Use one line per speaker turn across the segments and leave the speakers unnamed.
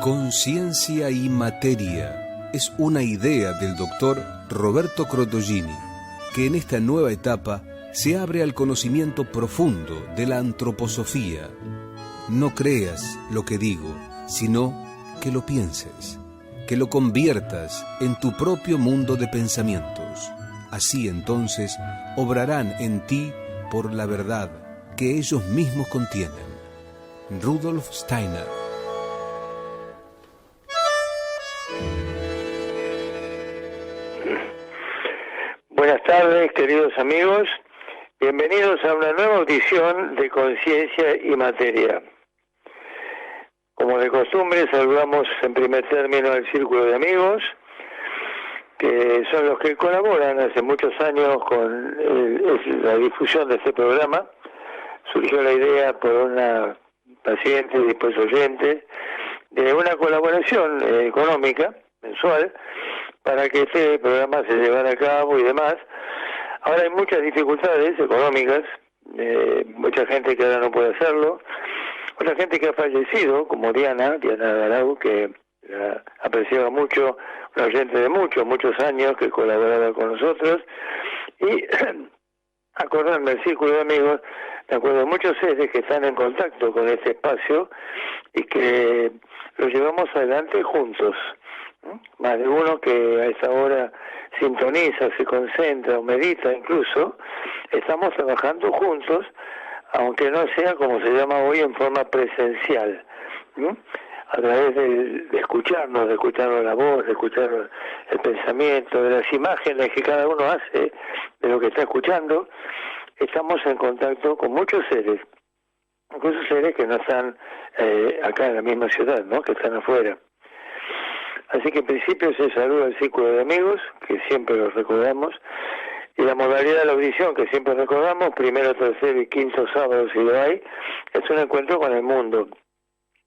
Conciencia y materia es una idea del doctor Roberto Crotollini, que en esta nueva etapa se abre al conocimiento profundo de la antroposofía. No creas lo que digo, sino que lo pienses, que lo conviertas en tu propio mundo de pensamientos. Así entonces obrarán en ti por la verdad que ellos mismos contienen. Rudolf Steiner.
Buenas tardes, queridos amigos. Bienvenidos a una nueva audición de Conciencia y Materia. Como de costumbre, saludamos en primer término al círculo de amigos, que son los que colaboran hace muchos años con la difusión de este programa. Surgió la idea por una paciente y después oyente de una colaboración económica mensual para que este programa se llevara a cabo y demás. Ahora hay muchas dificultades económicas, mucha gente que ahora no puede hacerlo, otra gente que ha fallecido, como Diana Garau, que la apreciaba mucho, una oyente de muchos años que colaboraba con nosotros, y acordarme del círculo de amigos, me acuerdo de muchos seres que están en contacto con este espacio y que lo llevamos adelante juntos. Más de uno que a esa hora sintoniza, se concentra o medita incluso, estamos trabajando juntos, aunque no sea como se llama hoy en forma presencial, ¿no? A través de escucharnos la voz, de escuchar el pensamiento, de las imágenes que cada uno hace de lo que está escuchando, estamos en contacto con muchos seres, incluso seres que no están acá en la misma ciudad, ¿no? Que están afuera. Así que en principio se saluda al círculo de amigos, que siempre los recordamos, y la modalidad de la audición que siempre recordamos, primero, tercer y quinto sábado, si lo hay, es un encuentro con el mundo.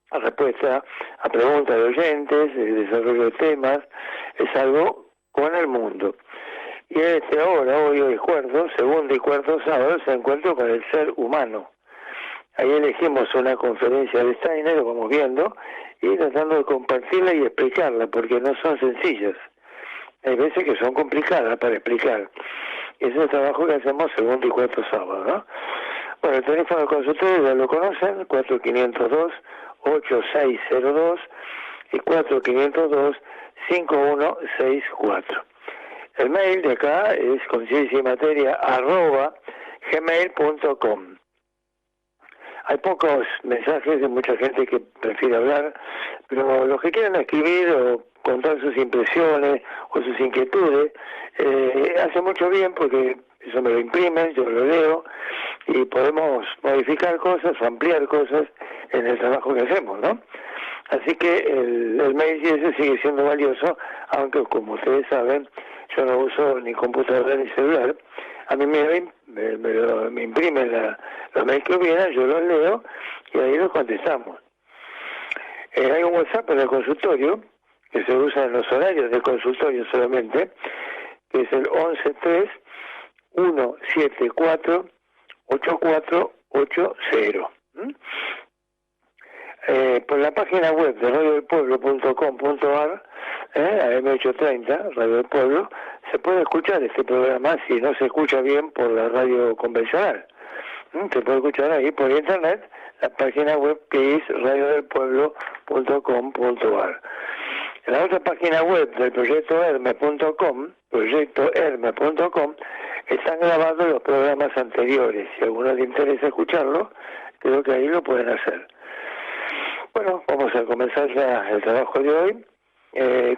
La respuesta a preguntas de oyentes, el desarrollo de temas, es algo con el mundo. Y hoy cuarto, segundo y cuarto sábado, se encuentro con el ser humano. Ahí elegimos una conferencia de Steiner, lo vamos viendo, y tratando de compartirla y explicarla, porque no son sencillas. Hay veces que son complicadas para explicar. Y ese es el trabajo que hacemos segundo y cuarto sábado, ¿no? Bueno, el teléfono de consultorio ya lo conocen, 4502-8602 y 4502-5164. El mail de acá es concienciaymateria@gmail.com. Hay pocos mensajes de mucha gente que prefiere hablar, pero los que quieran escribir o contar sus impresiones o sus inquietudes, hace mucho bien porque eso me lo imprimen, yo lo leo y podemos modificar cosas, ampliar cosas en el trabajo que hacemos, ¿no? Así que el mail ese sigue siendo valioso, aunque como ustedes saben, yo no uso ni computadora ni celular. A mí me imprimen los mails que hubieran, yo los leo y ahí los contestamos. Hay un WhatsApp en el consultorio, que se usa en los horarios del consultorio solamente, que es el 1131748480. Por la página web de radiodelpueblo.com.ar, AM830, Radio del Pueblo, se puede escuchar este programa si no se escucha bien por la radio convencional. Se puede escuchar ahí por internet, la página web que es radiodelpueblo.com.ar. En la otra página web del proyecto Herme.com, están grabados los programas anteriores. Si a alguno le interesa escucharlo, creo que ahí lo pueden hacer. Bueno, vamos a comenzar ya el trabajo de hoy.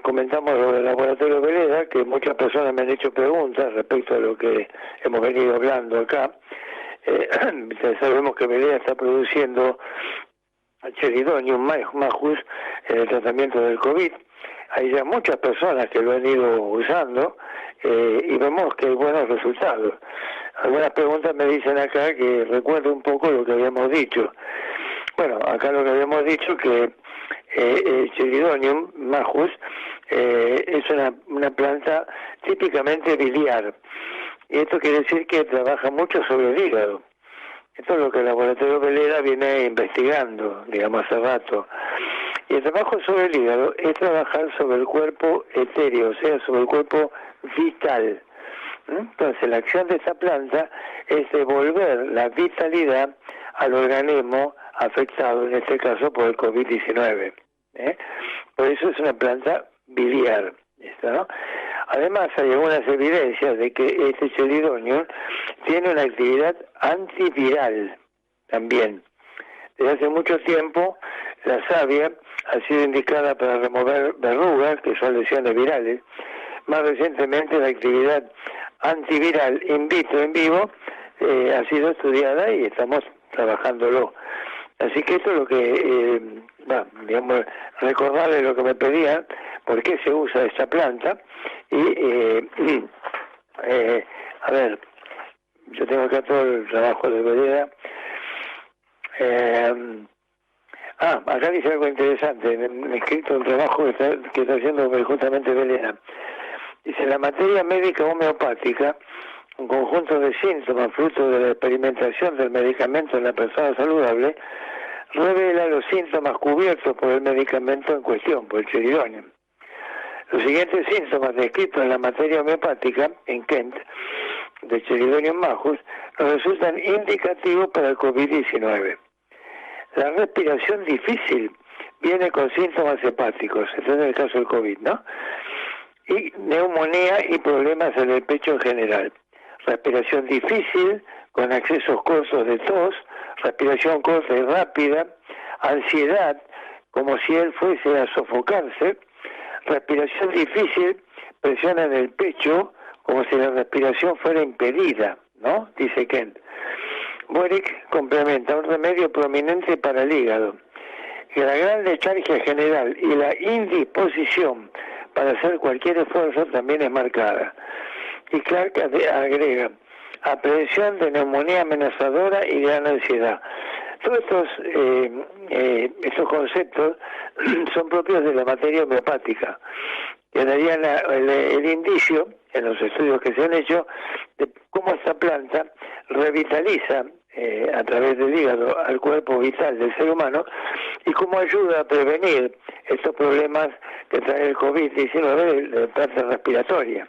Comentamos lo del laboratorio Veleda, que muchas personas me han hecho preguntas respecto a lo que hemos venido hablando acá. Sabemos que Veleda está produciendo Cheridonium majus en el tratamiento del COVID. Hay ya muchas personas que lo han ido usando y vemos que hay buenos resultados. Algunas preguntas me dicen acá que recuerdo un poco lo que habíamos dicho. Bueno, acá lo que habíamos dicho que Cheridonium majus es una planta típicamente biliar. Y esto quiere decir que trabaja mucho sobre el hígado. Esto es lo que el laboratorio Veleda viene investigando, digamos, hace rato. Y el trabajo sobre el hígado es trabajar sobre el cuerpo etéreo, o sea, sobre el cuerpo vital. Entonces, la acción de esta planta es devolver la vitalidad al organismo afectado, en este caso por el COVID-19. Por eso es una planta biliar. ¿Esto, no? Además, hay algunas evidencias de que este chelidonium tiene una actividad antiviral también. Desde hace mucho tiempo, la savia ha sido indicada para remover verrugas, que son lesiones virales. Más recientemente, la actividad antiviral in vitro, en vivo, ha sido estudiada y estamos trabajándolo. Así que esto es lo que, digamos, recordarles lo que me pedían, por qué se usa esta planta. Y, a ver, yo tengo acá todo el trabajo de vereda. Acá dice algo interesante, me he escrito un trabajo que está haciendo justamente Belena. Dice, la materia médica homeopática, un conjunto de síntomas fruto de la experimentación del medicamento en la persona saludable, revela los síntomas cubiertos por el medicamento en cuestión, por el chelidonium. Los siguientes síntomas descritos en la materia homeopática, en Kent, de Chelidonium majus, nos resultan indicativos para el COVID-19. La respiración difícil viene con síntomas hepáticos, este es el caso del COVID, ¿no? Y neumonía y problemas en el pecho en general. Respiración difícil, con accesos cortos de tos, respiración corta y rápida, ansiedad, como si él fuese a sofocarse, respiración difícil, presión en el pecho, como si la respiración fuera impedida, ¿no? Dice Kent. Boric complementa un remedio prominente para el hígado, que la gran letargia general y la indisposición para hacer cualquier esfuerzo también es marcada. Y Clark agrega, aprehensión de neumonía amenazadora y gran ansiedad. Todos estos conceptos son propios de la materia homeopática, que darían el indicio, en los estudios que se han hecho, de cómo esta planta revitaliza a través del hígado al cuerpo vital del ser humano y cómo ayuda a prevenir estos problemas que trae el COVID-19 de parte respiratoria.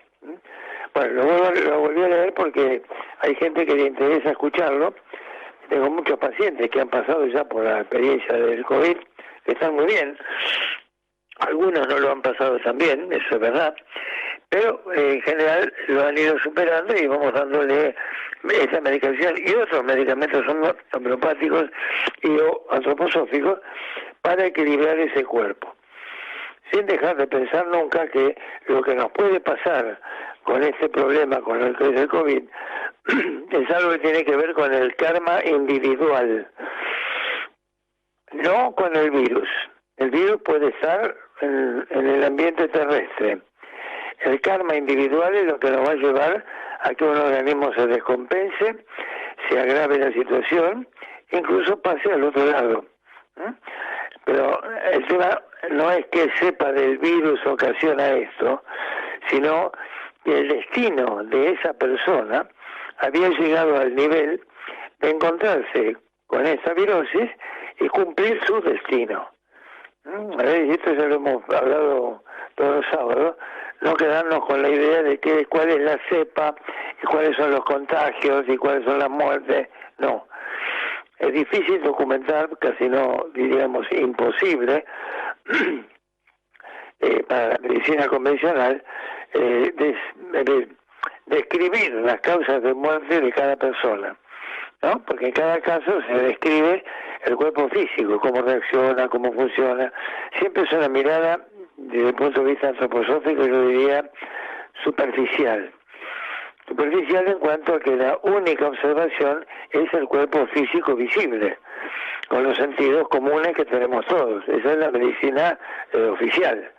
Bueno, lo volví a leer porque hay gente que le interesa escucharlo. Tengo muchos pacientes que han pasado ya por la experiencia del COVID, que están muy bien. Algunos no lo han pasado tan bien, eso es verdad, pero en general lo han ido superando y vamos dándole esta medicación y otros medicamentos homeopáticos y antroposóficos para equilibrar ese cuerpo. Sin dejar de pensar nunca que lo que nos puede pasar con este problema, con el que es el COVID, es algo que tiene que ver con el karma individual, no con el virus. El virus puede estar en el ambiente terrestre. El karma individual es lo que nos va a llevar a que un organismo se descompense, se agrave la situación, incluso pase al otro lado. Pero el tema no es que sepa del virus ocasiona esto, sino que el destino de esa persona había llegado al nivel de encontrarse con esa virosis y cumplir su destino. Y esto ya lo hemos hablado todos los sábados, no quedarnos con la idea de cuál es la cepa, y cuáles son los contagios, y cuáles son las muertes. No, es difícil documentar, casi no, diríamos imposible, para la medicina convencional, describir las causas de muerte de cada persona, ¿no? Porque en cada caso se describe el cuerpo físico, cómo reacciona, cómo funciona. Siempre es una mirada, desde el punto de vista antroposófico, yo diría superficial. Superficial en cuanto a que la única observación es el cuerpo físico visible, con los sentidos comunes que tenemos todos. Esa es la medicina oficial.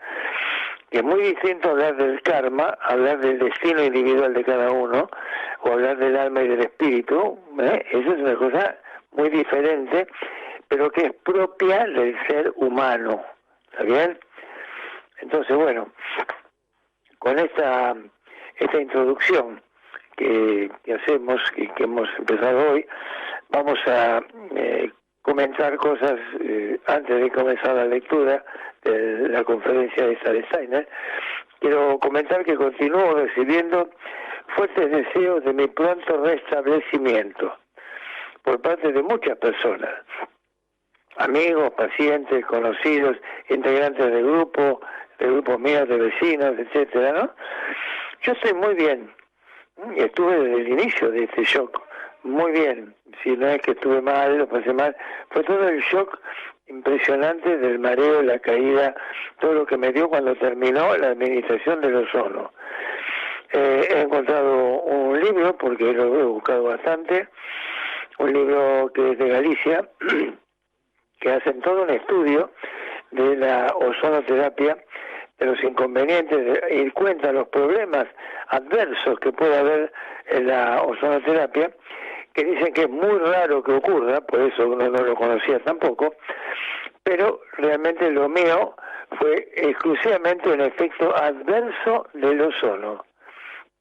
Es muy distinto hablar del karma, hablar del destino individual de cada uno, o hablar del alma y del espíritu. Eso es una cosa muy diferente, pero que es propia del ser humano. ¿Está bien? Entonces, bueno, con esta introducción que hacemos, que hemos empezado hoy, vamos a comentar cosas antes de comenzar la lectura de la conferencia de Steiner. Quiero comentar que continúo recibiendo fuertes deseos de mi pronto restablecimiento por parte de muchas personas, amigos, pacientes, conocidos, integrantes de grupos míos, de vecinos, etcétera, ¿no? Yo estoy muy bien, y estuve desde el inicio de este shock muy bien. Si no es que estuve mal, lo pasé mal, fue todo el shock impresionante del mareo, la caída, todo lo que me dio cuando terminó la administración del ozono. He encontrado un libro, porque lo he buscado bastante, un libro que es de Galicia, que hacen todo un estudio de la ozonoterapia, de los inconvenientes, y cuentan los problemas adversos que puede haber en la ozonoterapia, que dicen que es muy raro que ocurra, por eso uno no lo conocía tampoco, pero realmente lo mío fue exclusivamente un efecto adverso del ozono.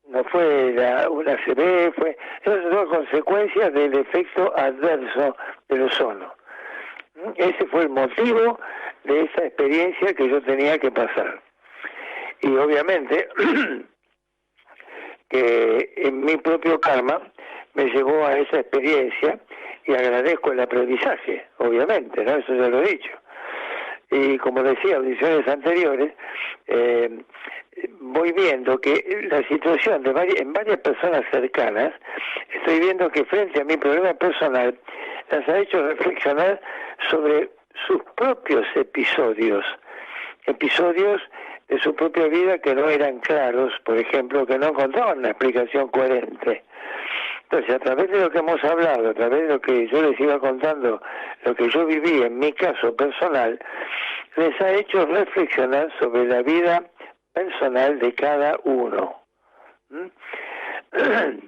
No fue una ACV, esas son consecuencias del efecto adverso del ozono. Ese fue el motivo de esa experiencia que yo tenía que pasar. Y obviamente que en mi propio karma me llevó a esa experiencia y agradezco el aprendizaje, obviamente, ¿no? Eso ya lo he dicho. Y como decía, audiciones anteriores, voy viendo que la situación en varias personas cercanas, estoy viendo que frente a mi problema personal, las ha hecho reflexionar sobre sus propios episodios de su propia vida que no eran claros, por ejemplo, que no encontraban una explicación coherente. Entonces, a través de lo que hemos hablado, a través de lo que yo les iba contando, lo que yo viví en mi caso personal, les ha hecho reflexionar sobre la vida personal de cada uno.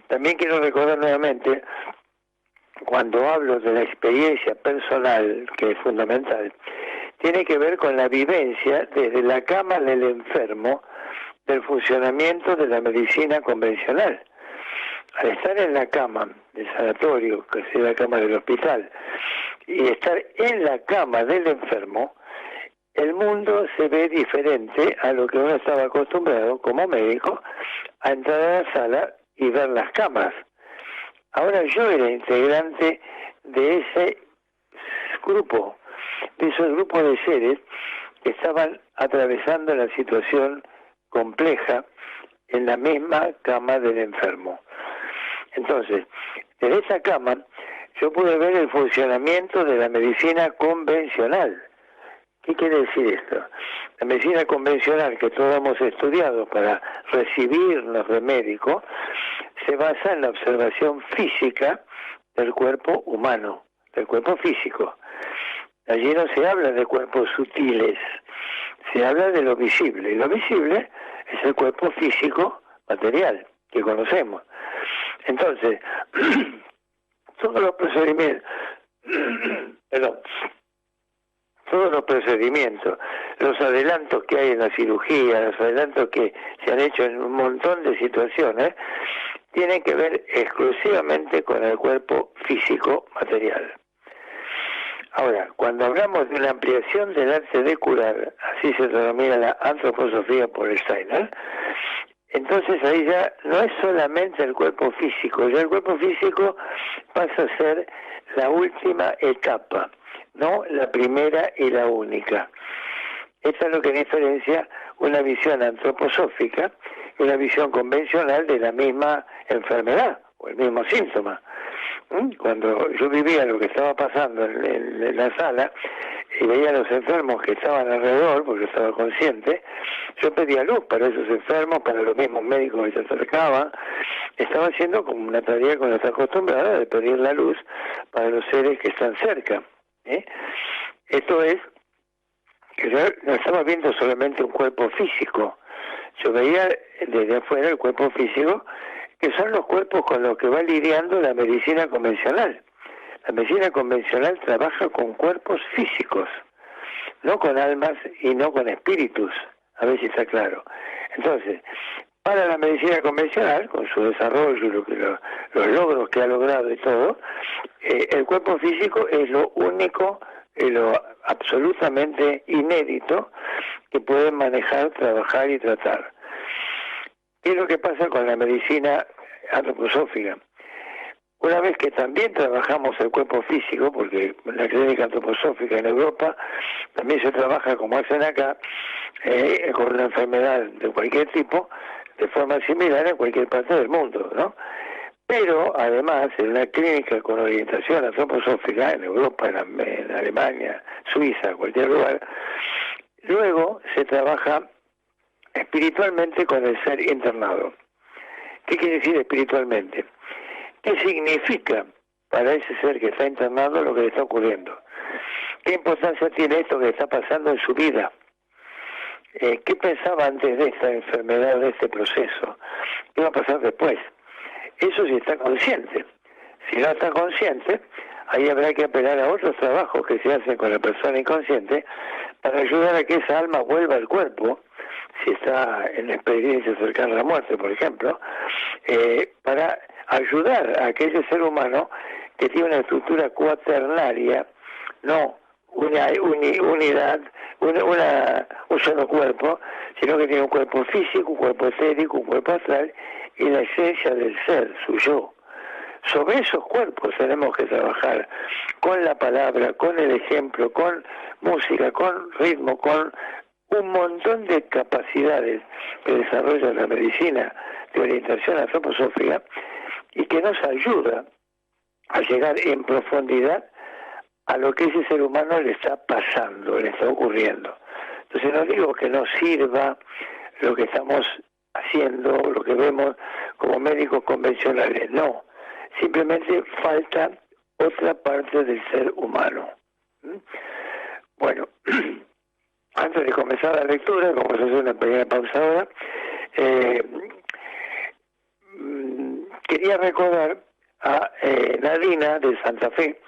También quiero recordar nuevamente, cuando hablo de la experiencia personal, que es fundamental, tiene que ver con la vivencia desde la cama del enfermo del funcionamiento de la medicina convencional. Al estar en la cama del sanatorio, que es la cama del hospital, y estar en la cama del enfermo, el mundo se ve diferente a lo que uno estaba acostumbrado como médico a entrar a la sala y ver las camas. Ahora yo era integrante de ese grupo, de esos grupos de seres que estaban atravesando la situación compleja en la misma cama del enfermo. Entonces, en esa cama yo pude ver el funcionamiento de la medicina convencional. ¿Qué quiere decir esto? La medicina convencional que todos hemos estudiado para recibirnos de médico se basa en la observación física del cuerpo humano, del cuerpo físico. Allí no se habla de cuerpos sutiles, se habla de lo visible. Y lo visible es el cuerpo físico material que conocemos. Entonces, todos los procedimientos, los adelantos que hay en la cirugía, los adelantos que se han hecho en un montón de situaciones, tienen que ver exclusivamente con el cuerpo físico material. Ahora, cuando hablamos de una ampliación del arte de curar, así se denomina la antroposofía por Steiner, entonces ahí ya no es solamente el cuerpo físico, ya el cuerpo físico pasa a ser la última etapa, no la primera y la única. Esto es lo que diferencia una visión antroposófica y una visión convencional de la misma enfermedad o el mismo síntoma. Cuando yo vivía lo que estaba pasando en la sala y veía a los enfermos que estaban alrededor, porque estaba consciente, yo pedía luz para esos enfermos, para los mismos médicos que se acercaban. Estaba haciendo como una tarea que uno está acostumbrada de pedir la luz para los seres que están cerca. Esto es que yo no estaba viendo solamente un cuerpo físico, yo veía desde afuera el cuerpo físico, que son los cuerpos con los que va lidiando la medicina convencional. La medicina convencional trabaja con cuerpos físicos, no con almas y no con espíritus, a ver si está claro. Entonces, Para la medicina convencional, con su desarrollo y los logros que ha logrado y todo, el cuerpo físico es lo único, lo absolutamente inédito que puede manejar, trabajar y tratar. ¿Qué es lo que pasa con la medicina antroposófica? Una vez que también trabajamos el cuerpo físico, porque en la clínica antroposófica en Europa también se trabaja como hacen acá, con una enfermedad de cualquier tipo, de forma similar en cualquier parte del mundo, ¿no? Pero además, en una clínica con orientación antroposófica en Europa, en Alemania, Suiza, cualquier lugar, luego se trabaja espiritualmente con el ser internado. ¿Qué quiere decir espiritualmente? ¿Qué significa para ese ser que está internado lo que le está ocurriendo? ¿Qué importancia tiene esto que está pasando en su vida? ¿Qué pensaba antes de esta enfermedad, de este proceso? ¿Qué va a pasar después? Eso sí está consciente. Si no está consciente, ahí habrá que apelar a otros trabajos que se hacen con la persona inconsciente para ayudar a que esa alma vuelva al cuerpo, si está en la experiencia cercana a la muerte, por ejemplo, para ayudar a aquel ser humano que tiene una estructura cuaternaria, no una unidad, un solo cuerpo, sino que tiene un cuerpo físico, un cuerpo etérico, un cuerpo astral y la esencia del ser, su yo. Sobre esos cuerpos tenemos que trabajar con la palabra, con el ejemplo, con música, con ritmo, con un montón de capacidades que desarrolla la medicina de orientación antroposófica y que nos ayuda a llegar en profundidad a lo que ese ser humano le está pasando, le está ocurriendo. Entonces no digo que no sirva lo que estamos haciendo, lo que vemos como médicos convencionales, no. Simplemente falta otra parte del ser humano. Bueno, antes de comenzar la lectura, vamos a hacer una pequeña pausa ahora, quería recordar a Nadina de Santa Fe,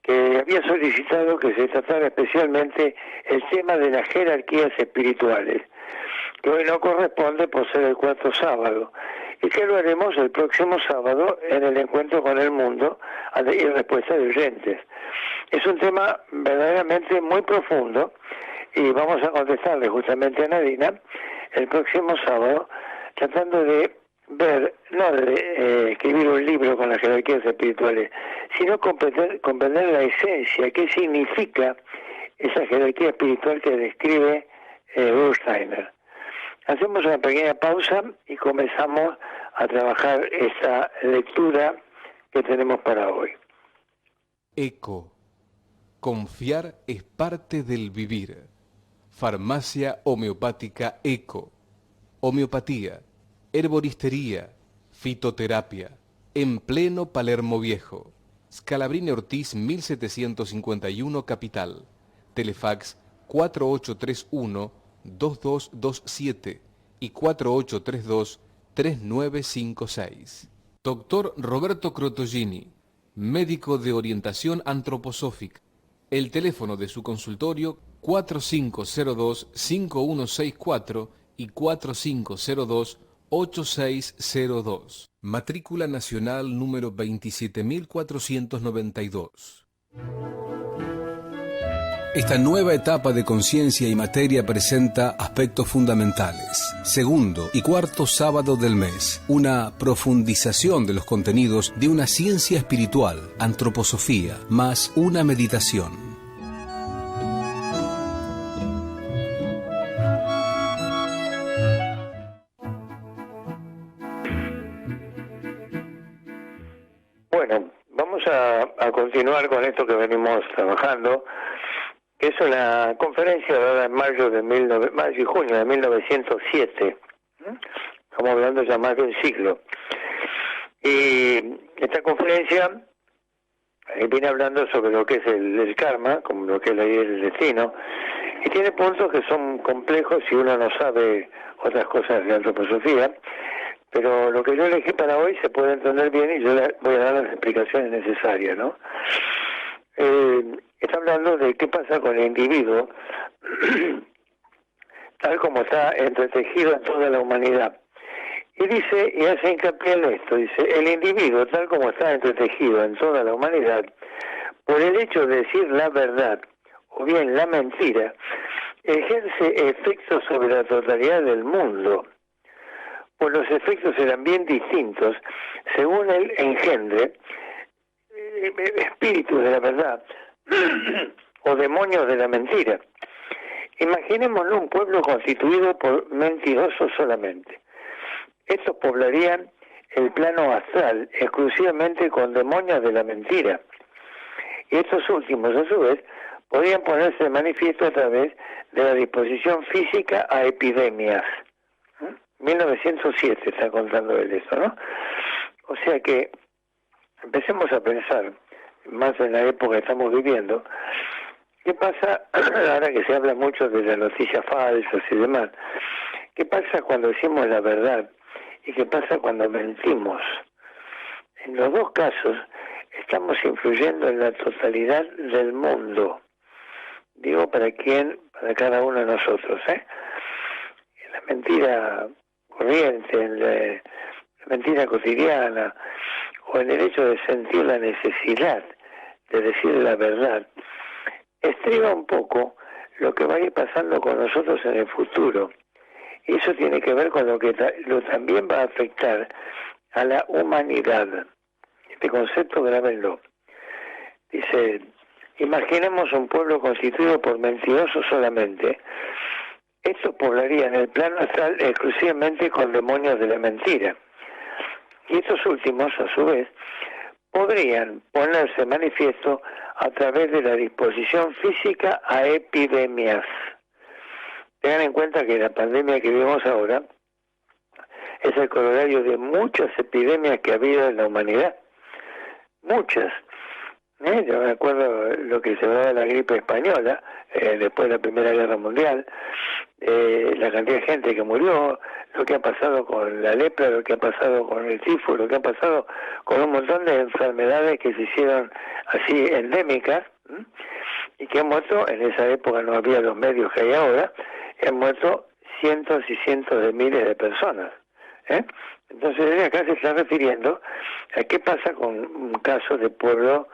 que había solicitado que se tratara especialmente el tema de las jerarquías espirituales, que hoy no corresponde por ser el cuarto sábado, y que lo haremos el próximo sábado en el encuentro con el mundo y respuesta de oyentes. Es un tema verdaderamente muy profundo y vamos a contestarle justamente a Nadina el próximo sábado, tratando de ver, no de escribir un libro con las jerarquías espirituales, sino comprender la esencia, qué significa esa jerarquía espiritual que describe Rudolf Steiner. Hacemos una pequeña pausa y comenzamos a trabajar esta lectura que tenemos para hoy.
ECO. Confiar es parte del vivir. Farmacia homeopática ECO. Homeopatía, herboristería, fitoterapia. En pleno Palermo Viejo. Scalabrini Ortiz 1751 Capital. Telefax 4831-2227 y 4832-3956. Doctor Roberto Crotogini, médico de orientación antroposófica. El teléfono de su consultorio 4502-5164 y 4502-8602. Matrícula nacional número 27492. Esta nueva etapa de conciencia y materia presenta aspectos fundamentales. Segundo y cuarto sábado del mes, una profundización de los contenidos de una ciencia espiritual, antroposofía, más una meditación.
Bueno, vamos a continuar con esto que venimos trabajando. Es una conferencia dada en mayo y junio de 1907. Estamos hablando ya más de un siglo. Y esta conferencia viene hablando sobre lo que es el karma, como lo que es la ley del destino, y tiene puntos que son complejos si uno no sabe otras cosas de antroposofía, pero lo que yo elegí para hoy se puede entender bien y yo le voy a dar las explicaciones necesarias, ¿no? Está hablando de qué pasa con el individuo, tal como está entretejido en toda la humanidad. Y dice, y hace hincapié en esto, dice, el individuo, tal como está entretejido en toda la humanidad, por el hecho de decir la verdad, o bien la mentira, ejerce efectos sobre la totalidad del mundo, pues los efectos serán bien distintos según él engendre espíritus de la verdad o demonios de la mentira. Imaginémonos un pueblo constituido por mentirosos solamente. Estos poblarían el plano astral exclusivamente con demonios de la mentira. Y estos últimos, a su vez, podrían ponerse de manifiesto a través de la disposición física a epidemias. 1907 está contando él eso, ¿no? O sea que empecemos a pensar, más en la época que estamos viviendo, ¿qué pasa ahora que se habla mucho de las noticias falsas y demás? ¿Qué pasa cuando decimos la verdad? ¿Y qué pasa cuando mentimos? En los dos casos estamos influyendo en la totalidad del mundo. Digo, ¿para quién? Para cada uno de nosotros, ¿eh? En la mentira corriente, en la mentira cotidiana, o en el hecho de sentir la necesidad de decir la verdad, estriba un poco lo que va a ir pasando con nosotros en el futuro. Y eso tiene que ver con lo que también va a afectar a la humanidad. Este concepto, grábenlo. Dice, imaginemos un pueblo constituido por mentirosos solamente. Estos poblarían el plano astral exclusivamente con demonios de la mentira. Y estos últimos, a su vez, podrían ponerse manifiesto a través de la disposición física a epidemias. Tengan en cuenta que la pandemia que vivimos ahora es el corolario de muchas epidemias que ha habido en la humanidad. Muchas. Yo me acuerdo lo que se llamaba la gripe española, después de la Primera Guerra Mundial, la cantidad de gente que murió, lo que ha pasado con la lepra, lo que ha pasado con el tifus, lo que ha pasado con un montón de enfermedades que se hicieron así endémicas, y que han muerto, en esa época no había los medios que hay ahora, han muerto cientos y cientos de miles de personas. Entonces, desde acá se está refiriendo a qué pasa con un caso de pueblo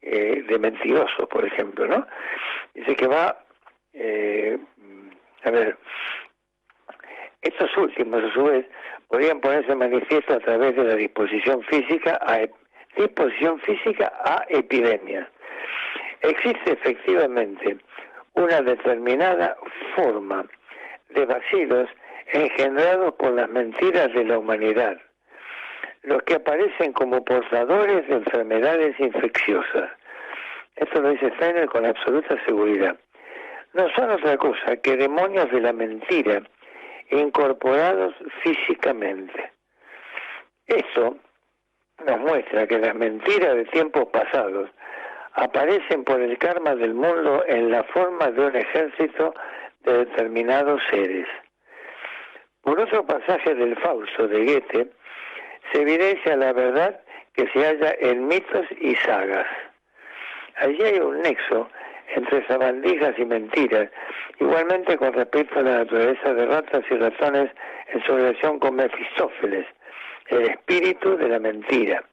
de mentirosos, por ejemplo, ¿no? Dice que va, a ver, estos últimos, a su vez, podrían ponerse manifiesto a través de la disposición física a epidemias. Existe efectivamente una determinada forma de bacilos engendrados por las mentiras de la humanidad, los que aparecen como portadores de enfermedades infecciosas. Esto lo dice Steiner con absoluta seguridad. No son otra cosa que demonios de la mentira incorporados físicamente. Esto nos muestra que las mentiras de tiempos pasados aparecen por el karma del mundo en la forma de un ejército de determinados seres. Por otro pasaje del Fausto de Goethe, se evidencia la verdad que se halla en mitos y sagas. Allí hay un nexo entre sabandijas y mentiras, igualmente con respecto a la naturaleza de ratas y ratones en su relación con Mefistófeles, el espíritu de la mentira.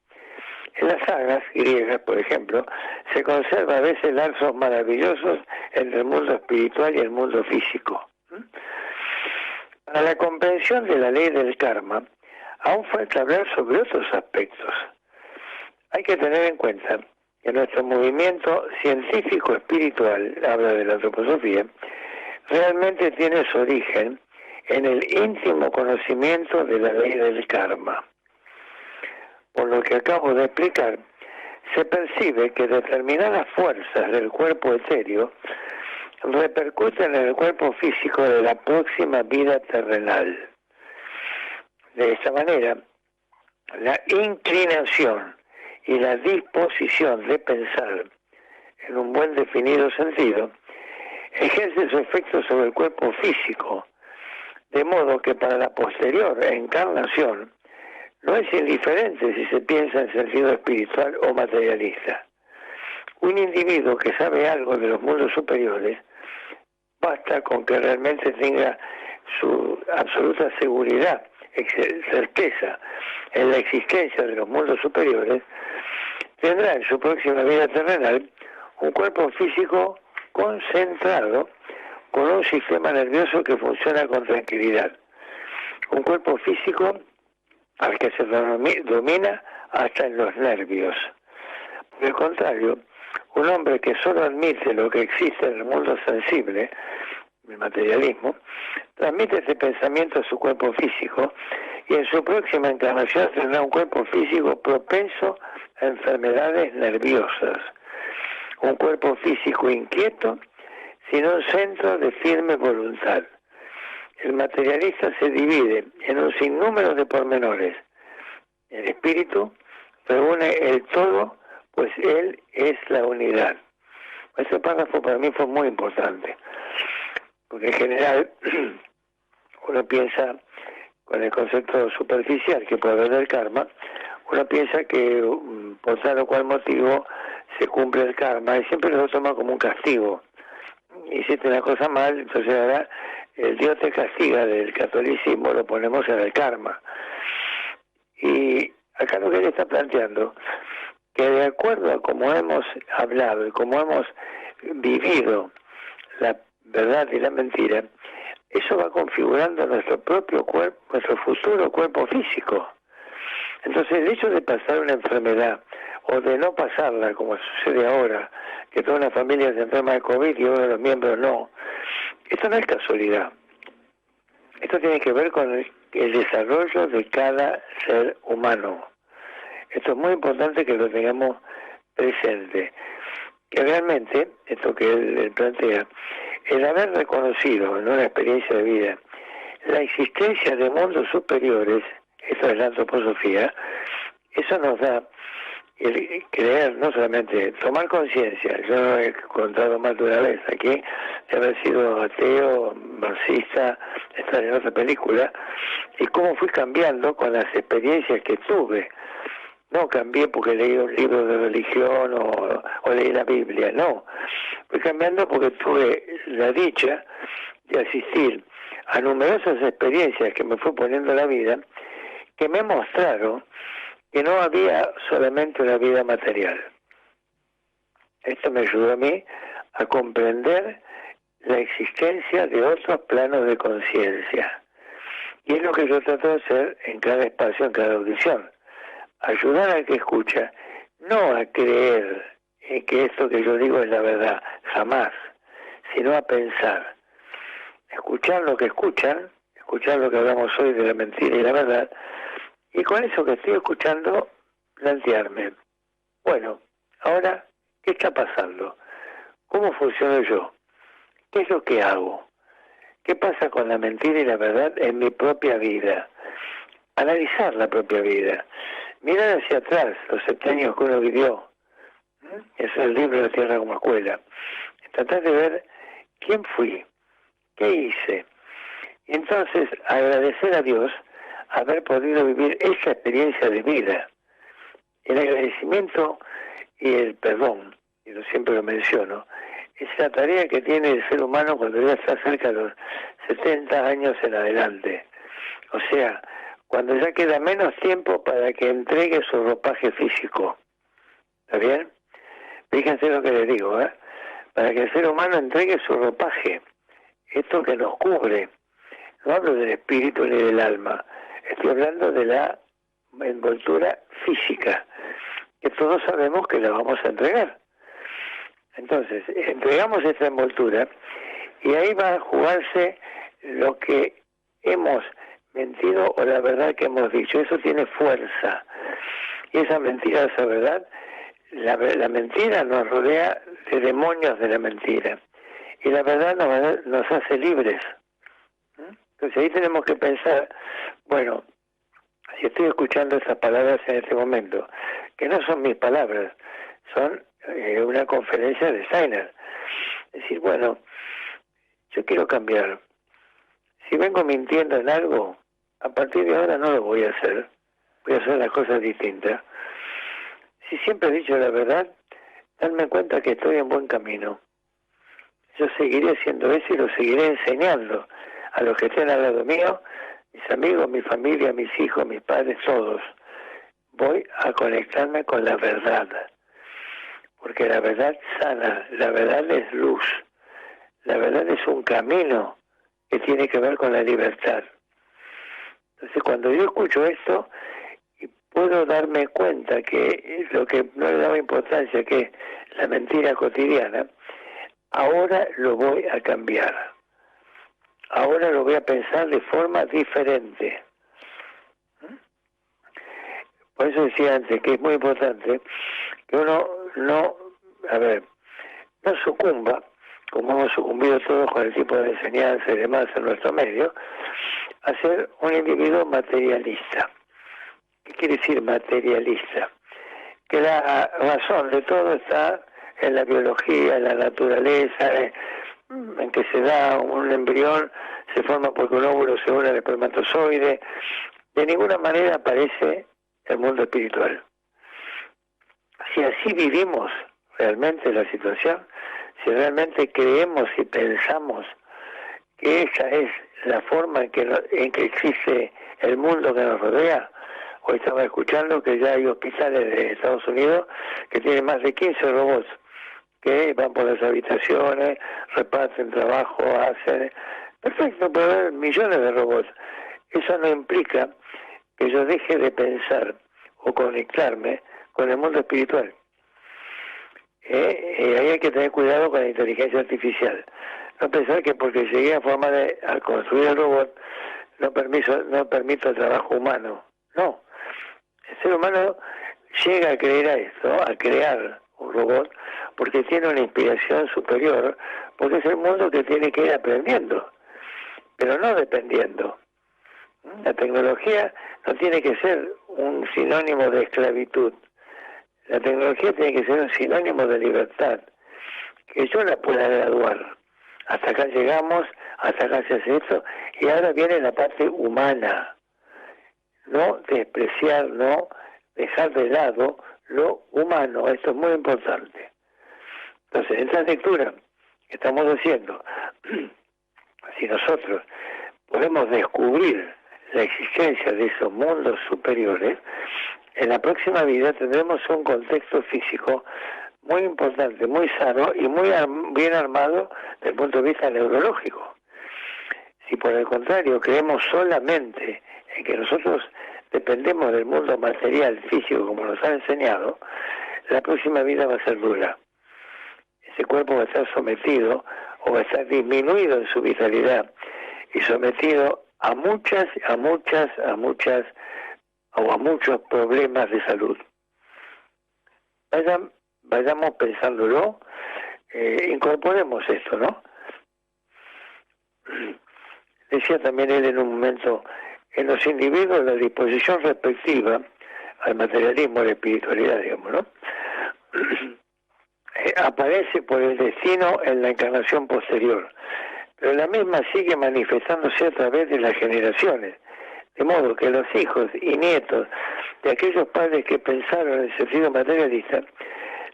En las sagas griegas, por ejemplo, se conserva a veces lazos maravillosos entre el mundo espiritual y el mundo físico. Para la comprensión de la ley del karma, aún falta hablar sobre otros aspectos. Hay que tener en cuenta que nuestro movimiento científico espiritual, habla de la antroposofía, realmente tiene su origen en el íntimo conocimiento de la ley del karma. Por lo que acabo de explicar, se percibe que determinadas fuerzas del cuerpo etéreo repercuten en el cuerpo físico de la próxima vida terrenal. De esta manera, la inclinación y la disposición de pensar en un buen definido sentido ejerce su efecto sobre el cuerpo físico, de modo que para la posterior encarnación no es indiferente si se piensa en sentido espiritual o materialista. Un individuo que sabe algo de los mundos superiores, basta con que realmente tenga su absoluta seguridad certeza en la existencia de los mundos superiores, tendrá en su próxima vida terrenal un cuerpo físico concentrado con un sistema nervioso que funciona con tranquilidad. Un cuerpo físico al que se domina hasta en los nervios. Por el contrario, un hombre que solo admite lo que existe en el mundo sensible, el materialismo, transmite ese pensamiento a su cuerpo físico y en su próxima encarnación tendrá un cuerpo físico propenso a enfermedades nerviosas. Un cuerpo físico inquieto sin un centro de firme voluntad. El materialista se divide en un sinnúmero de pormenores. El espíritu reúne el todo, pues él es la unidad. Ese párrafo para mí fue muy importante, porque en general uno piensa, con el concepto superficial que puede haber del karma, uno piensa que por tal o cual motivo se cumple el karma y siempre lo toma como un castigo. Hiciste una cosa mal, entonces ahora el Dios te castiga. Del catolicismo lo ponemos en el karma. Y acá lo que él está planteando, que de acuerdo a cómo hemos hablado y cómo hemos vivido la verdad y la mentira, eso va configurando nuestro propio cuerpo, nuestro futuro cuerpo físico. Entonces el hecho de pasar una enfermedad o de no pasarla, como sucede ahora, que toda una familia se enferma de COVID y uno de los miembros no, esto no es casualidad. Esto tiene que ver con el desarrollo de cada ser humano. Esto es muy importante que lo tengamos presente. Que realmente, esto que él plantea, el haber reconocido en una experiencia de vida la existencia de mundos superiores, esto es la antroposofía, eso nos da el creer, no solamente tomar conciencia. Yo lo he contado más de una vez aquí, de haber sido ateo, marxista, estar en otra película, y cómo fui cambiando con las experiencias que tuve. No cambié porque leí un libro de religión o leí la Biblia, no. Fui cambiando porque tuve la dicha de asistir a numerosas experiencias que me fue poniendo la vida, que me mostraron que no había solamente una vida material. Esto me ayudó a mí a comprender la existencia de otros planos de conciencia. Y es lo que yo trato de hacer en cada espacio, en cada audición. Ayudar al que escucha, no a creer en que esto que yo digo es la verdad, jamás, sino a pensar. Escuchar lo que escuchan, escuchar lo que hablamos hoy de la mentira y la verdad, y con eso que estoy escuchando, plantearme, bueno, ahora, ¿qué está pasando? ¿Cómo funciono yo? ¿Qué es lo que hago? ¿Qué pasa con la mentira y la verdad en mi propia vida? Analizar la propia vida. Mirar hacia atrás los 7 años que uno vivió. Eso es el libro de La Tierra como Escuela. Tratar de ver quién fui, qué hice. Y entonces agradecer a Dios haber podido vivir esa experiencia de vida. El agradecimiento y el perdón, y yo siempre lo menciono, es la tarea que tiene el ser humano cuando ya está cerca de los 70 años en adelante. O sea, cuando ya queda menos tiempo para que entregue su ropaje físico. ¿Está bien? Fíjense lo que les digo, ¿eh? Para que el ser humano entregue su ropaje, esto que nos cubre. No hablo del espíritu ni del alma, estoy hablando de la envoltura física, que todos sabemos que la vamos a entregar. Entonces, entregamos esta envoltura y ahí va a jugarse lo que hemos mentido o la verdad que hemos dicho. Eso tiene fuerza. Y esa mentira, esa verdad, la mentira nos rodea de demonios de la mentira. Y la verdad nos hace libres. Entonces ahí tenemos que pensar, bueno, si estoy escuchando esas palabras en este momento, que no son mis palabras, son una conferencia de Steiner. Es decir, bueno, yo quiero cambiar. Si vengo mintiendo en algo, a partir de ahora no lo voy a hacer. Voy a hacer las cosas distintas. Si siempre he dicho la verdad, darme cuenta que estoy en buen camino. Yo seguiré haciendo eso y lo seguiré enseñando a los que estén al lado mío mis amigos, mi familia, mis hijos, mis padres, todos. Voy a conectarme con la verdad, porque la verdad sana, la verdad es luz, la verdad es un camino que tiene que ver con la libertad. Entonces, cuando yo escucho esto, puedo darme cuenta que lo que no le daba importancia, que es la mentira cotidiana, ahora lo voy a cambiar. Ahora lo voy a pensar de forma diferente. Por eso decía antes que es muy importante que uno no sucumba, como hemos sucumbido todos con el tipo de enseñanza y demás en nuestro medio, a ser un individuo materialista. ¿Qué quiere decir materialista? Que la razón de todo está en la biología, en la naturaleza, en que se da un embrión, se forma porque un óvulo se une al espermatozoide. De ninguna manera aparece el mundo espiritual. Si así vivimos realmente la situación, si realmente creemos y pensamos que esa es la forma en que existe el mundo que nos rodea. Hoy estaba escuchando que ya hay hospitales de Estados Unidos que tienen más de 15 robots que van por las habitaciones, reparten trabajo, hacen... Perfecto, puede haber millones de robots. Eso no implica que yo deje de pensar o conectarme con el mundo espiritual. Ahí hay que tener cuidado con la inteligencia artificial. No pensar que porque llegué a construir el robot no permito el trabajo humano. No. El ser humano llega a creer a esto, a crear un robot, porque tiene una inspiración superior, porque es el mundo que tiene que ir aprendiendo, pero no dependiendo. La tecnología no tiene que ser un sinónimo de esclavitud. La tecnología tiene que ser un sinónimo de libertad, que yo la pueda graduar. Hasta acá llegamos, hasta acá se hace esto, y ahora viene la parte humana. No despreciar, no dejar de lado lo humano. Esto es muy importante. Entonces, en esta lectura que estamos haciendo, si nosotros podemos descubrir la existencia de esos mundos superiores, en la próxima vida tendremos un contexto físico muy importante, muy sano y muy bien armado desde el punto de vista neurológico. Si por el contrario creemos solamente en que nosotros dependemos del mundo material, físico, como nos han enseñado, la próxima vida va a ser dura. Ese cuerpo va a estar sometido o va a estar disminuido en su vitalidad y sometido a muchos problemas de salud. Vayamos pensándolo, incorporemos esto, ¿no? Decía también él en un momento, en los individuos la disposición respectiva al materialismo, a la espiritualidad, digamos, ¿no? Aparece por el destino en la encarnación posterior, pero la misma sigue manifestándose a través de las generaciones, de modo que los hijos y nietos de aquellos padres que pensaron en el sentido materialista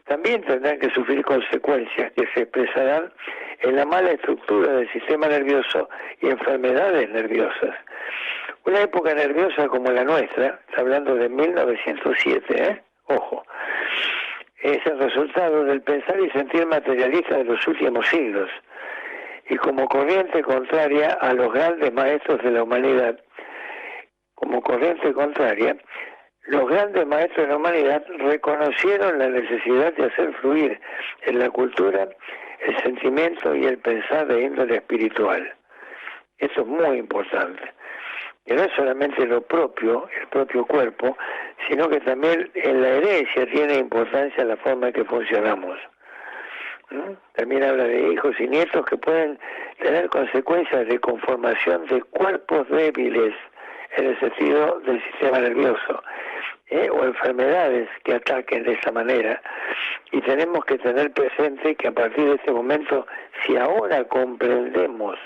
también tendrán que sufrir consecuencias que se expresarán en la mala estructura del sistema nervioso y enfermedades nerviosas. Una época nerviosa como la nuestra, está hablando de 1907, ojo, es el resultado del pensar y sentir materialista de los últimos siglos, y como corriente contraria a los grandes maestros de la humanidad. Como corriente contraria, los grandes maestros de la humanidad reconocieron la necesidad de hacer fluir en la cultura el sentimiento y el pensar de índole espiritual. Eso es muy importante. Que no es solamente lo propio, el propio cuerpo, sino que también en la herencia tiene importancia la forma en que funcionamos. También habla de hijos y nietos que pueden tener consecuencias de conformación de cuerpos débiles en el sentido del sistema nervioso, o enfermedades que ataquen de esa manera. Y tenemos que tener presente que a partir de este momento, si ahora comprendemos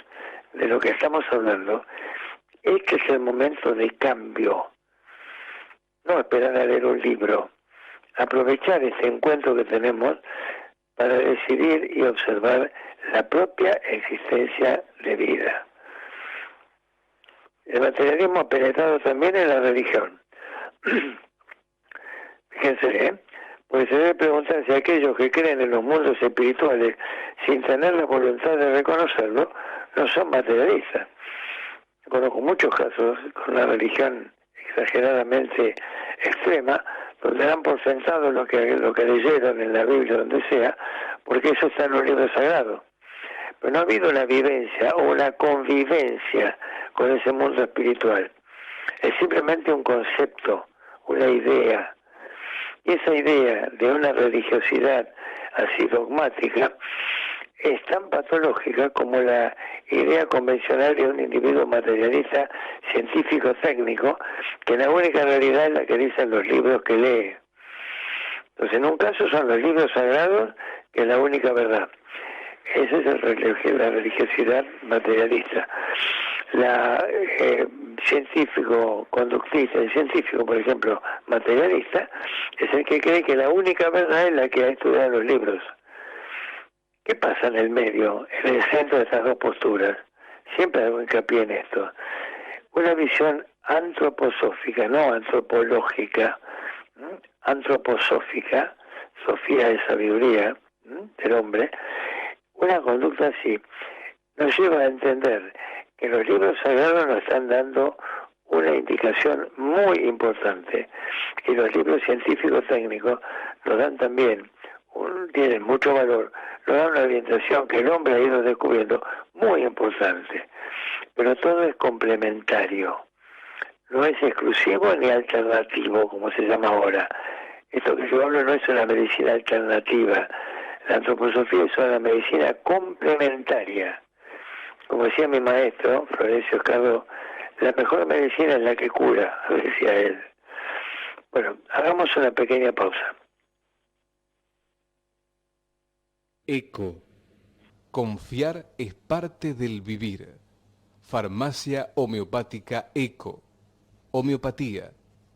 de lo que estamos hablando, este es el momento de cambio. No esperar a leer un libro, aprovechar este encuentro que tenemos para decidir y observar la propia existencia de vida. El materialismo ha penetrado también en la religión. Fíjense, pues se debe preguntar si aquellos que creen en los mundos espirituales sin tener la voluntad de reconocerlo no son materialistas. Conozco muchos casos con la religión exageradamente extrema, donde dan por sentado lo que leyeron en la Biblia, donde sea, porque eso está en los libros sagrados. Pero no ha habido una vivencia o una convivencia con ese mundo espiritual. Es simplemente un concepto, una idea. Y esa idea de una religiosidad así dogmática es tan patológica como la idea convencional de un individuo materialista, científico, técnico, que la única realidad es la que dicen los libros que lee. Entonces, en un caso son los libros sagrados, que es la única verdad. Esa es la religiosidad materialista. La científico conductista, el científico, por ejemplo, materialista, es el que cree que la única verdad es la que ha estudiado en los libros. ¿Qué pasa en el medio, en el centro de estas dos posturas? Siempre hago hincapié en esto. Una visión antroposófica, no antropológica, antroposófica, Sofía de sabiduría del hombre. Una conducta así nos lleva a entender que los libros sagrados nos están dando una indicación muy importante y los libros científicos técnicos nos dan también, tienen mucho valor, nos dan una orientación que el hombre ha ido descubriendo muy importante, pero todo es complementario, no es exclusivo ni alternativo como se llama ahora. Esto que yo hablo no es una medicina alternativa, la antroposofía es una medicina complementaria. Como decía mi maestro, Florencio Escardo, la mejor medicina es la que cura, decía él. Bueno, hagamos una pequeña pausa.
ECO. Confiar es parte del vivir. Farmacia homeopática ECO. Homeopatía,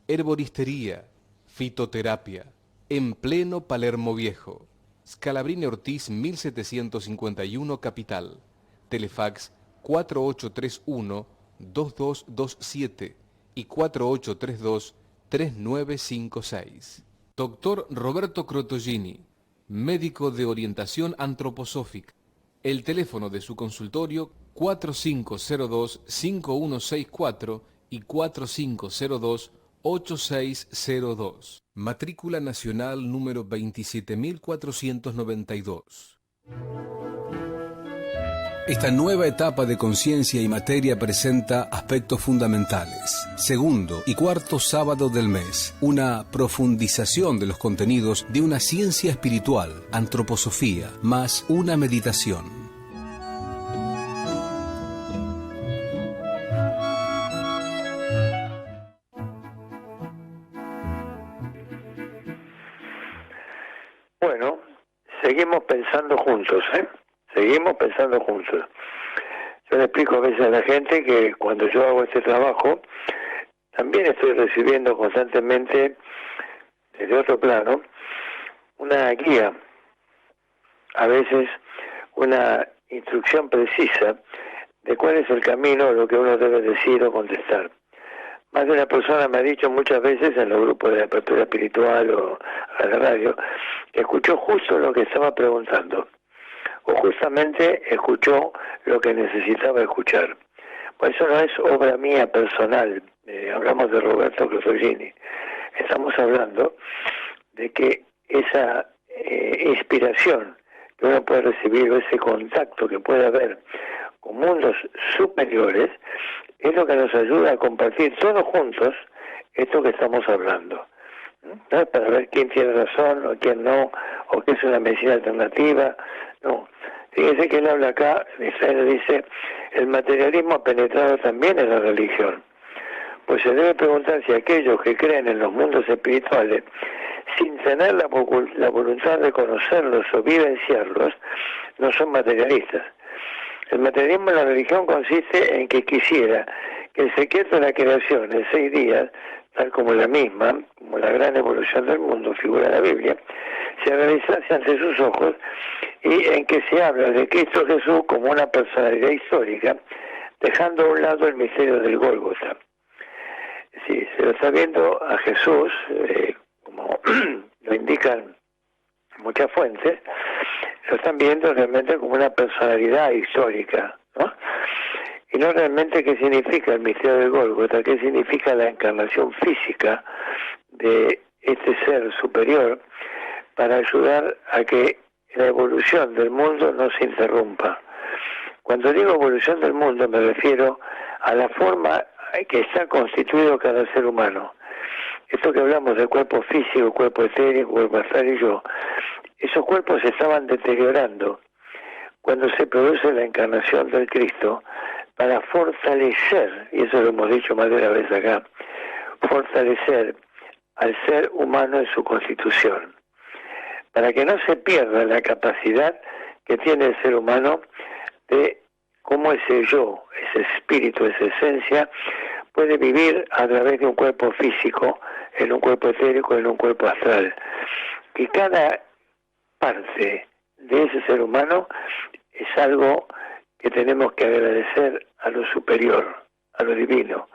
herboristería, fitoterapia. En pleno Palermo Viejo. Scalabrini Ortiz 1751 Capital. Telefax 4831-2227 y 4832-3956. Doctor Roberto Crotogini, médico de orientación antroposófica. El teléfono de su consultorio 4502-5164 y 4502-8602. Matrícula nacional número 27492. Esta nueva etapa de conciencia y materia presenta aspectos fundamentales. Segundo y cuarto sábado del mes, una profundización de los contenidos de una ciencia espiritual, antroposofía, más una meditación.
Bueno, seguimos pensando juntos, Seguimos pensando juntos. Yo le explico a veces a la gente que cuando yo hago este trabajo, también estoy recibiendo constantemente, desde otro plano, una guía, a veces una instrucción precisa de cuál es el camino, lo que uno debe decir o contestar. Más de una persona me ha dicho muchas veces en los grupos de apertura espiritual o a la radio, que escuchó justo lo que estaba preguntando, o justamente escuchó lo que necesitaba escuchar. Pues eso no es obra mía personal, hablamos de Roberto Crotogini. Estamos hablando de que esa inspiración que uno puede recibir, o ese contacto que puede haber con mundos superiores, es lo que nos ayuda a compartir todos juntos esto que estamos hablando. No es para ver quién tiene razón o quién no, o qué es una medicina alternativa, no. Fíjense que él habla acá, dice, el materialismo ha penetrado también en la religión. Pues se debe preguntar si aquellos que creen en los mundos espirituales, sin tener la voluntad de conocerlos o vivenciarlos, no son materialistas. El materialismo en la religión consiste en que quisiera que el secreto de la creación en 6 días, tal como la misma, como la gran evolución del mundo, figura la Biblia, se realizase ante sus ojos, y en que se habla de Cristo Jesús como una personalidad histórica dejando a un lado el misterio del Gólgota. Sí, se lo está viendo a Jesús, como lo indican muchas fuentes, lo están viendo realmente como una personalidad histórica, ¿no? Y no realmente qué significa el misterio del Gólgota, qué significa la encarnación física de este ser superior para ayudar a que la evolución del mundo no se interrumpa. Cuando digo evolución del mundo me refiero a la forma que está constituido cada ser humano. Esto que hablamos de cuerpo físico, cuerpo etérico, cuerpo astral y yo, esos cuerpos se estaban deteriorando cuando se produce la encarnación del Cristo para fortalecer, y eso lo hemos dicho más de una vez acá, fortalecer al ser humano en su constitución, para que no se pierda la capacidad que tiene el ser humano de cómo ese yo, ese espíritu, esa esencia, puede vivir a través de un cuerpo físico, en un cuerpo etérico, en un cuerpo astral. Que cada parte de ese ser humano es algo que tenemos que agradecer a lo superior, a lo divino,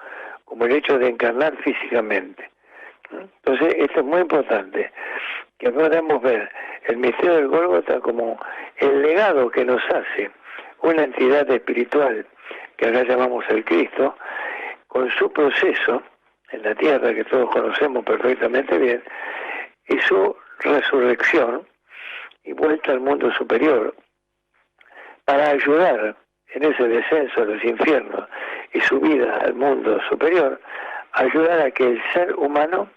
como el hecho de encarnar físicamente. Entonces, esto es muy importante, que podamos ver el misterio del Gólgota como el legado que nos hace una entidad espiritual, que ahora llamamos el Cristo, con su proceso en la tierra, que todos conocemos perfectamente bien, y su resurrección y vuelta al mundo superior, para ayudar en ese descenso a los infiernos y subida al mundo superior, ayudar a que el ser humano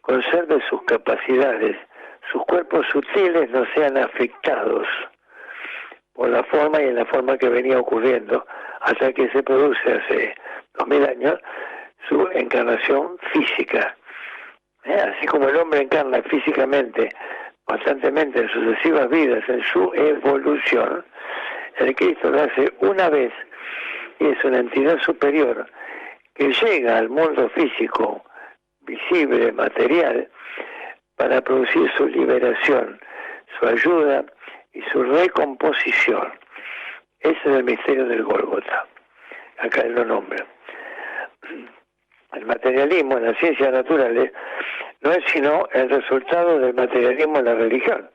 conserve sus capacidades, sus cuerpos sutiles no sean afectados por la forma y en la forma que venía ocurriendo hasta que se produce hace 2000 años su encarnación física. Así como el hombre encarna físicamente constantemente en sucesivas vidas en su evolución, el Cristo lo hace una vez y es una entidad superior que llega al mundo físico visible, material, para producir su liberación, su ayuda y su recomposición. Ese es el misterio del Gólgota. Acá él lo nombra. El materialismo en las ciencias naturales no es sino el resultado del materialismo en la religión,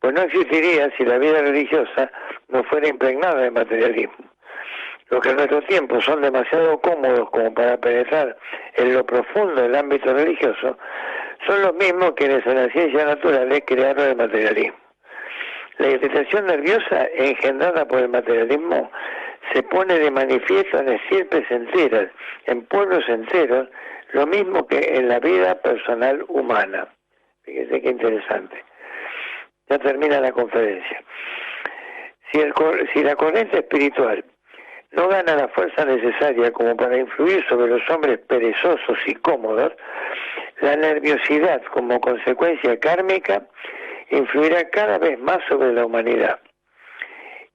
pues no existiría si la vida religiosa no fuera impregnada de materialismo. Los que en nuestro tiempo son demasiado cómodos como para penetrar en lo profundo del ámbito religioso, son los mismos quienes en las ciencias naturales crearon el materialismo. La irritación nerviosa engendrada por el materialismo se pone de manifiesto en estirpes enteras, en pueblos enteros, lo mismo que en la vida personal humana. Fíjense qué interesante. Ya termina la conferencia. Si la corriente espiritual no gana la fuerza necesaria como para influir sobre los hombres perezosos y cómodos, la nerviosidad como consecuencia kármica influirá cada vez más sobre la humanidad.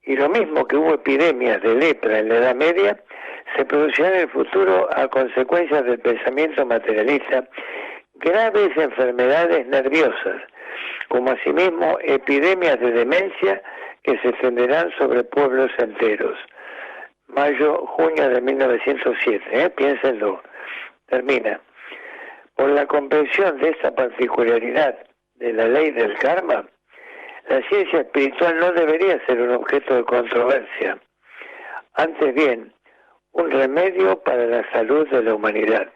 Y lo mismo que hubo epidemias de lepra en la Edad Media, se producirá en el futuro a consecuencia del pensamiento materialista graves enfermedades nerviosas, como asimismo epidemias de demencia que se extenderán sobre pueblos enteros. Mayo-junio de 1907, piénsenlo, termina. Por la comprensión de esta particularidad de la ley del karma, la ciencia espiritual no debería ser un objeto de controversia, antes bien, un remedio para la salud de la humanidad.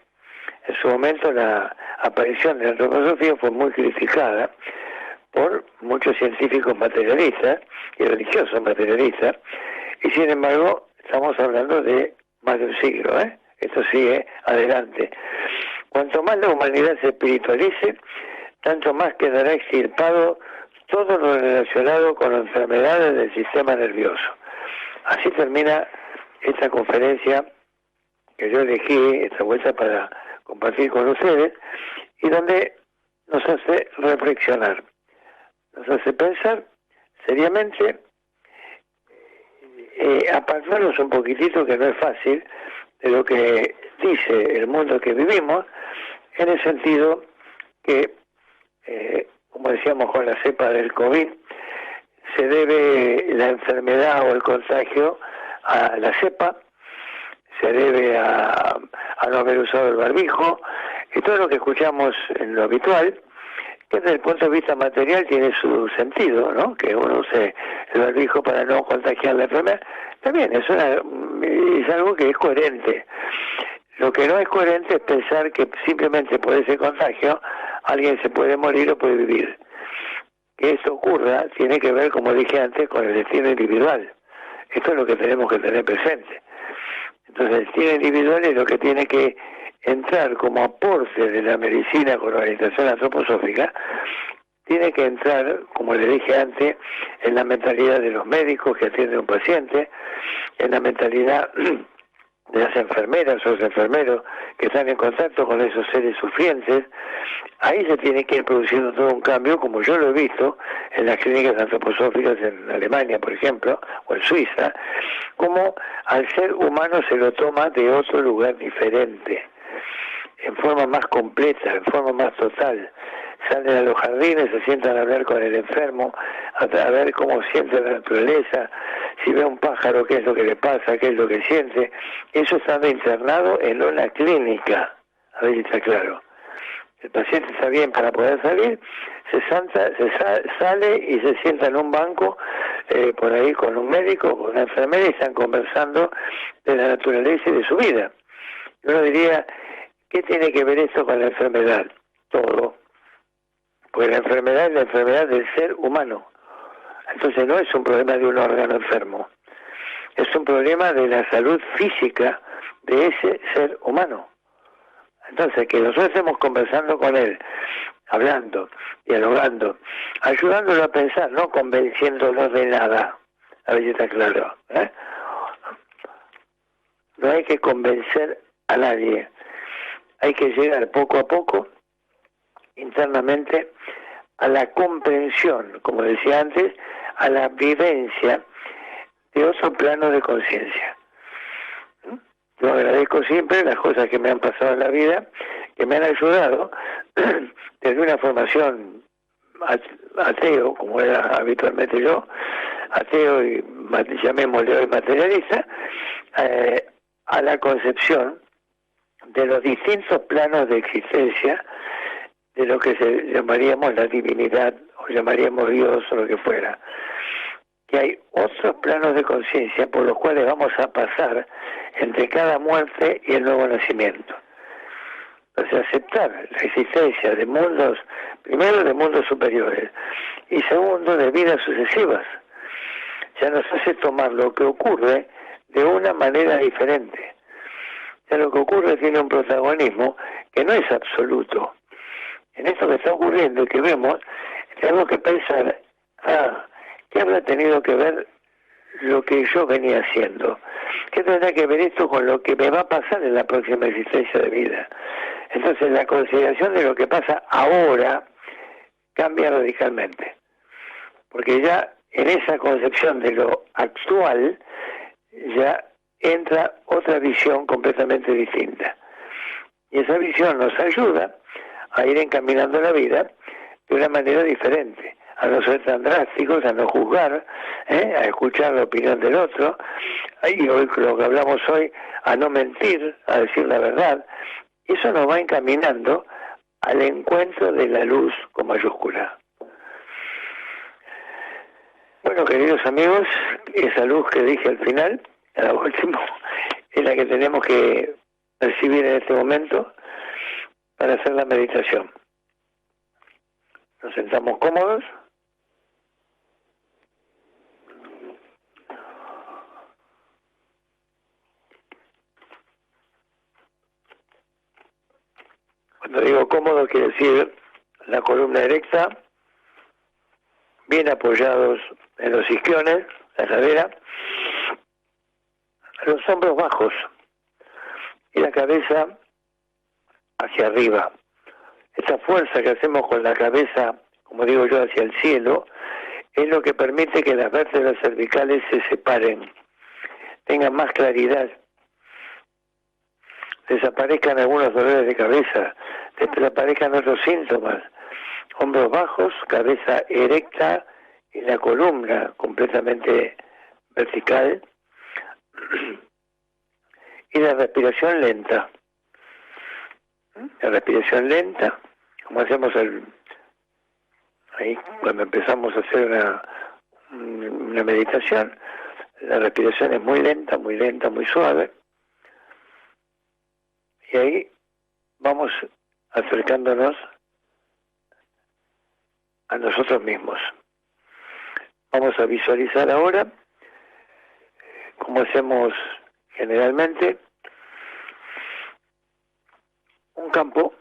En su momento la aparición de la antroposofía fue muy criticada por muchos científicos materialistas y religiosos materialistas, y sin embargo estamos hablando de más de un siglo, Esto sigue adelante. Cuanto más la humanidad se espiritualice, tanto más quedará extirpado todo lo relacionado con enfermedades del sistema nervioso. Así termina esta conferencia que yo elegí esta vuelta para compartir con ustedes y donde nos hace reflexionar, nos hace pensar seriamente, apartarnos un poquitito, que no es fácil, de lo que dice el mundo que vivimos, en el sentido que, como decíamos con la cepa del COVID, se debe la enfermedad o el contagio a la cepa, se debe a no haber usado el barbijo, y todo lo que escuchamos en lo habitual, que desde el punto de vista material tiene su sentido, ¿no? Que uno use el barbijo para no contagiar la enfermedad, también es algo que es coherente. Lo que no es coherente es pensar que simplemente por ese contagio alguien se puede morir o puede vivir. Que eso ocurra tiene que ver, como dije antes, con el destino individual. Esto es lo que tenemos que tener presente. Entonces, el destino individual es lo que tiene que entrar como aporte de la medicina con orientación antroposófica, tiene que entrar, como le dije antes, en la mentalidad de los médicos que atienden a un paciente, en la mentalidad de las enfermeras o los enfermeros que están en contacto con esos seres sufrientes. Ahí se tiene que ir produciendo todo un cambio, como yo lo he visto en las clínicas antroposóficas en Alemania, por ejemplo, o en Suiza, como al ser humano se lo toma de otro lugar diferente, en forma más completa, en forma más total. Salen a los jardines, se sientan a hablar con el enfermo, a ver cómo siente la naturaleza, si ve un pájaro, qué es lo que le pasa, qué es lo que siente. Eso estando internado en una clínica, a ver si está claro. El paciente está bien para poder salir, sale y se sienta en un banco por ahí con un médico, con una enfermera, y están conversando de la naturaleza y de su vida. Uno diría, ¿qué tiene que ver esto con la enfermedad? Todo. Porque la enfermedad es la enfermedad del ser humano. Entonces no es un problema de un órgano enfermo. Es un problema de la salud física de ese ser humano. Entonces, que nosotros estemos conversando con él, hablando, dialogando, ayudándolo a pensar, no convenciéndolo de nada. A ver si está claro. No hay que convencer a nadie. Hay que llegar poco a poco, internamente, a la comprensión, como decía antes, a la vivencia de otro plano de conciencia. Yo agradezco siempre las cosas que me han pasado en la vida, que me han ayudado desde una formación ateo, como era habitualmente yo, ateo y llamémosle hoy materialista, a la concepción de los distintos planos de existencia de lo que llamaríamos la divinidad, o llamaríamos Dios, o lo que fuera. Que hay otros planos de conciencia por los cuales vamos a pasar entre cada muerte y el nuevo nacimiento. Entonces, aceptar la existencia de mundos, primero de mundos superiores, y segundo de vidas sucesivas, ya nos hace tomar lo que ocurre de una manera diferente. Ya lo que ocurre tiene un protagonismo que no es absoluto. En esto que está ocurriendo y que vemos, tenemos que pensar, ¿qué habrá tenido que ver lo que yo venía haciendo? ¿Qué tendrá que ver esto con lo que me va a pasar en la próxima existencia de vida? Entonces la consideración de lo que pasa ahora cambia radicalmente. Porque ya en esa concepción de lo actual ya entra otra visión completamente distinta. Y esa visión nos ayuda a ir encaminando la vida de una manera diferente, a no ser tan drásticos, a no juzgar, a escuchar la opinión del otro, y hoy lo que hablamos hoy, a no mentir, a decir la verdad. Eso nos va encaminando al encuentro de la luz con mayúscula. Bueno, queridos amigos, esa luz que dije al final, a lo último, es la que tenemos que percibir en este momento para hacer la meditación. Nos sentamos cómodos. Cuando digo cómodo, quiere decir la columna erecta, bien apoyados en los isquiones, la cadera, los hombros bajos y la cabeza hacia arriba. Esa fuerza que hacemos con la cabeza, como digo yo, hacia el cielo, es lo que permite que las vértebras cervicales se separen, tengan más claridad, desaparezcan algunos dolores de cabeza, desaparezcan otros síntomas. Hombros bajos, cabeza erecta y la columna completamente vertical. y la respiración lenta. La respiración lenta, como hacemos ahí cuando empezamos a hacer una meditación, la respiración es muy lenta, muy suave. Y ahí vamos acercándonos a nosotros mismos. Vamos a visualizar ahora, como hacemos generalmente, un campo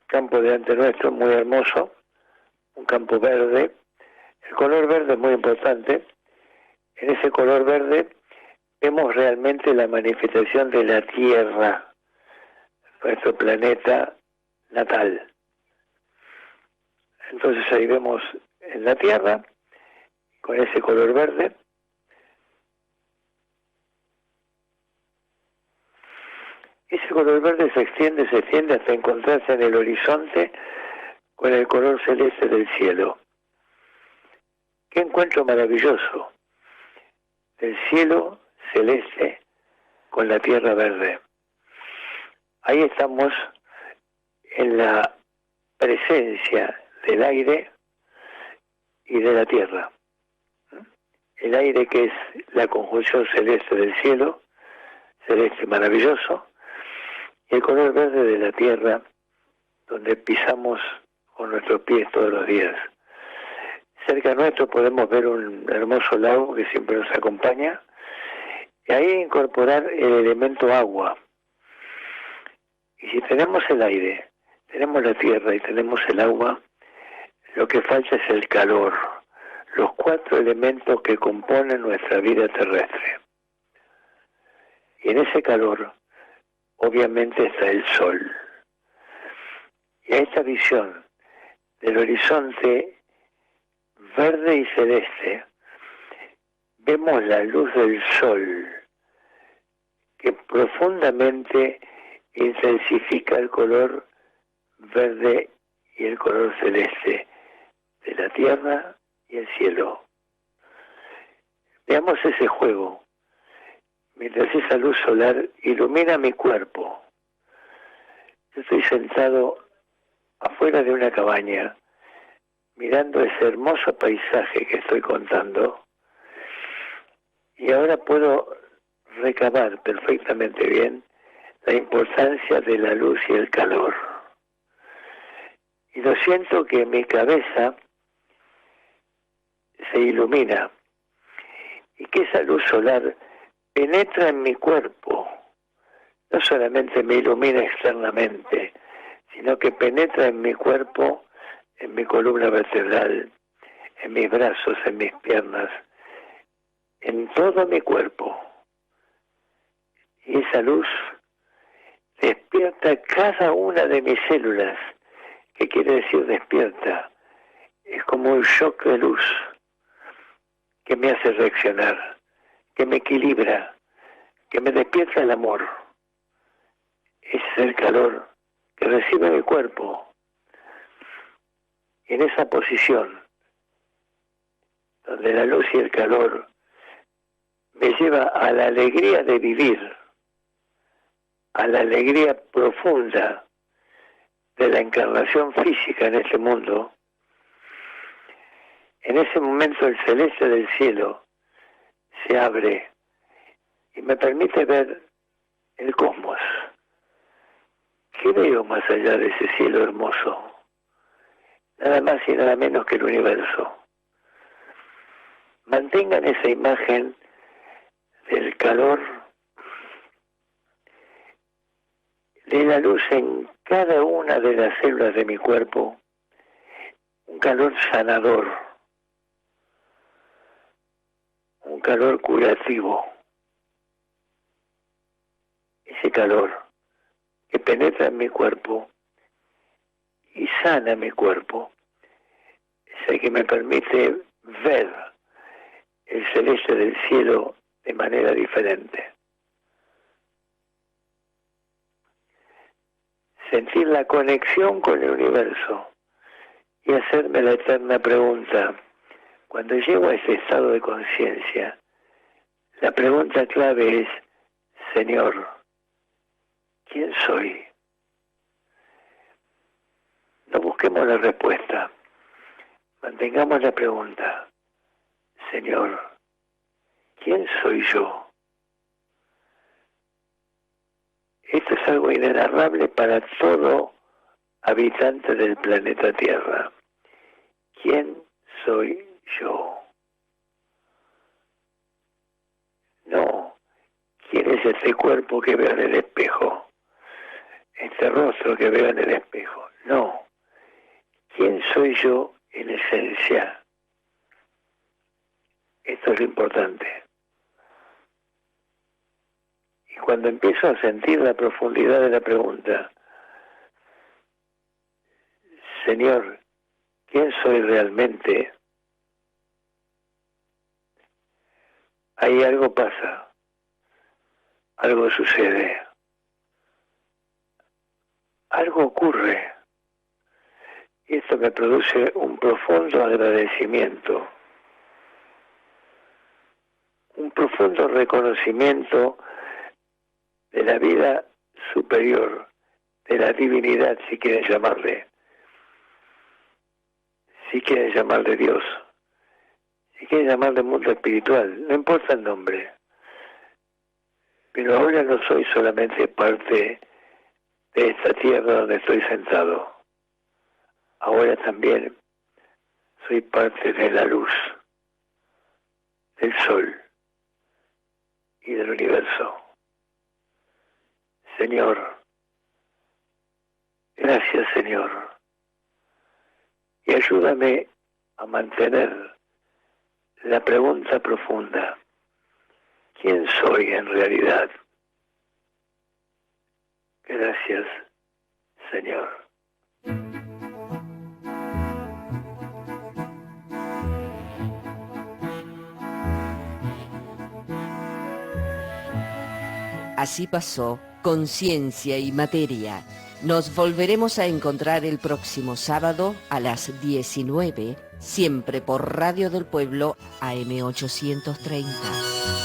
delante nuestro muy hermoso, un campo verde. El color verde es muy importante. En ese color verde vemos realmente la manifestación de la Tierra, nuestro planeta natal. Entonces ahí vemos en la Tierra, con ese color verde, ese color verde se extiende hasta encontrarse en el horizonte con el color celeste del cielo. ¡Qué encuentro maravilloso! El cielo celeste con la tierra verde. Ahí estamos en la presencia del aire y de la tierra. El aire, que es la conjunción celeste del cielo, celeste maravilloso, y el color verde de la tierra, donde pisamos con nuestros pies todos los días. Cerca nuestro podemos ver un hermoso lago que siempre nos acompaña, y ahí incorporar el elemento agua. Y si tenemos el aire, tenemos la tierra y tenemos el agua, lo que falta es el calor, los 4 elementos que componen nuestra vida terrestre. Y en ese calor, obviamente, está el sol. Y a esta visión del horizonte verde y celeste, vemos la luz del sol, que profundamente intensifica el color verde y el color celeste de la tierra y el cielo. Veamos ese juego, mientras esa luz solar ilumina mi cuerpo. Yo estoy sentado afuera de una cabaña, mirando ese hermoso paisaje que estoy contando, y ahora puedo recabar perfectamente bien la importancia de la luz y el calor. Y lo siento que mi cabeza se ilumina y que esa luz solar penetra en mi cuerpo. No solamente me ilumina externamente, sino que penetra en mi cuerpo, en mi columna vertebral, en mis brazos, en mis piernas, en todo mi cuerpo. Y esa luz despierta cada una de mis células. ¿Qué quiere decir despierta? Es como un shock de luz que me hace reaccionar, que me equilibra, que me despierta el amor. Ese es el calor que recibe mi cuerpo. Y en esa posición, donde la luz y el calor me lleva a la alegría de vivir, a la alegría profunda de la encarnación física en este mundo, en ese momento el celeste del cielo se abre y me permite ver el cosmos. ¿Qué veo más allá de ese cielo hermoso? Nada más y nada menos que el universo. Mantengan esa imagen del calor, de la luz en cada una de las células de mi cuerpo, un calor sanador, un calor curativo. Ese calor que penetra en mi cuerpo y sana mi cuerpo, es el que me permite ver el celeste del cielo de manera diferente. Sentir la conexión con el universo y hacerme la eterna pregunta. Cuando llego a ese estado de conciencia, la pregunta clave es: Señor, ¿quién soy? No busquemos la respuesta, mantengamos la pregunta. Señor, ¿quién soy yo? Esto es algo inenarrable para todo habitante del planeta Tierra. ¿Quién soy yo? No, ¿quién es este cuerpo que veo en el espejo? Este rostro que veo en el espejo. No, ¿quién soy yo en esencia? Esto es lo importante. Y cuando empiezo a sentir la profundidad de la pregunta, Señor, ¿quién soy realmente? Ahí algo pasa, algo sucede, algo ocurre. Y esto me produce un profundo agradecimiento, un profundo reconocimiento de la vida superior, de la divinidad, si quieren llamarle, si quieren llamarle Dios, si quieren llamarle mundo espiritual, no importa el nombre. Pero ahora no soy solamente parte de esta tierra donde estoy sentado. Ahora también soy parte de la luz, del sol y del universo. Señor, gracias Señor, y ayúdame a mantener la pregunta profunda: ¿quién soy en realidad? Gracias, Señor.
Así pasó Conciencia y Materia. Nos volveremos a encontrar el próximo sábado a las 19, siempre por Radio del Pueblo AM 830.